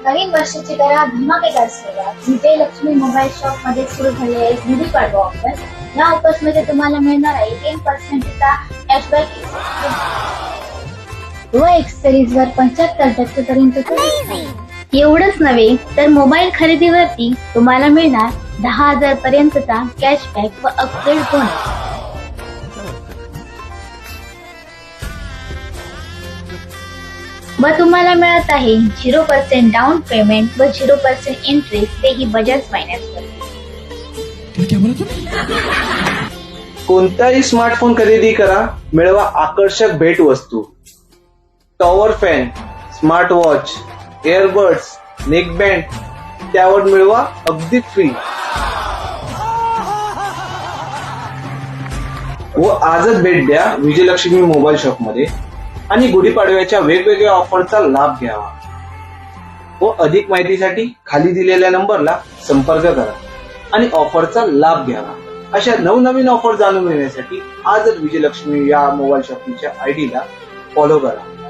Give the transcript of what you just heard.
नवीन वर्षाची करा धमाकेदार सुरुवात. विजयलक्ष्मी मोबाईल शॉप मध्ये सुरू झालेले गुढीपाडवा ऑफर. या ऑफर्स मध्ये तुम्हाला मिळणार आहे 10% चा कॅशबॅक व एक्सेसरीज वर 75% पर्यंत. एवढंच नव्हे तर मोबाईल खरेदीवरती तुम्हाला मिळणार 10,000 पर्यंतचा कॅशबॅक व अपग्रेड बोनस. व तुम्हाला मिळत आहे 0% डाऊन पेमेंट व 0% इंटरेस्ट तेही बजाज फायनान्स वर. कोणताही स्मार्टफोन खरेदी करा, मिळवा आकर्षक भेटवस्तू. Tower fan, smart watch, earbuds, neckband त्यावर मिळवा अगदी फ्री. व आजच भेट द्या विजयलक्ष्मी मोबाईल शॉप मध्ये आणि गुढीपाडव्याच्या वेगवेगळ्या ऑफरचा लाभ घ्यावा. व अधिक माहितीसाठी खाली दिलेल्या नंबरला संपर्क करा आणि ऑफरचा लाभ घ्यावा. अशा नवनवीन ऑफर जाणून घेण्यासाठी आजच विजयलक्ष्मी या मोबाईल शॉपच्या आयडीला फॉलो करा.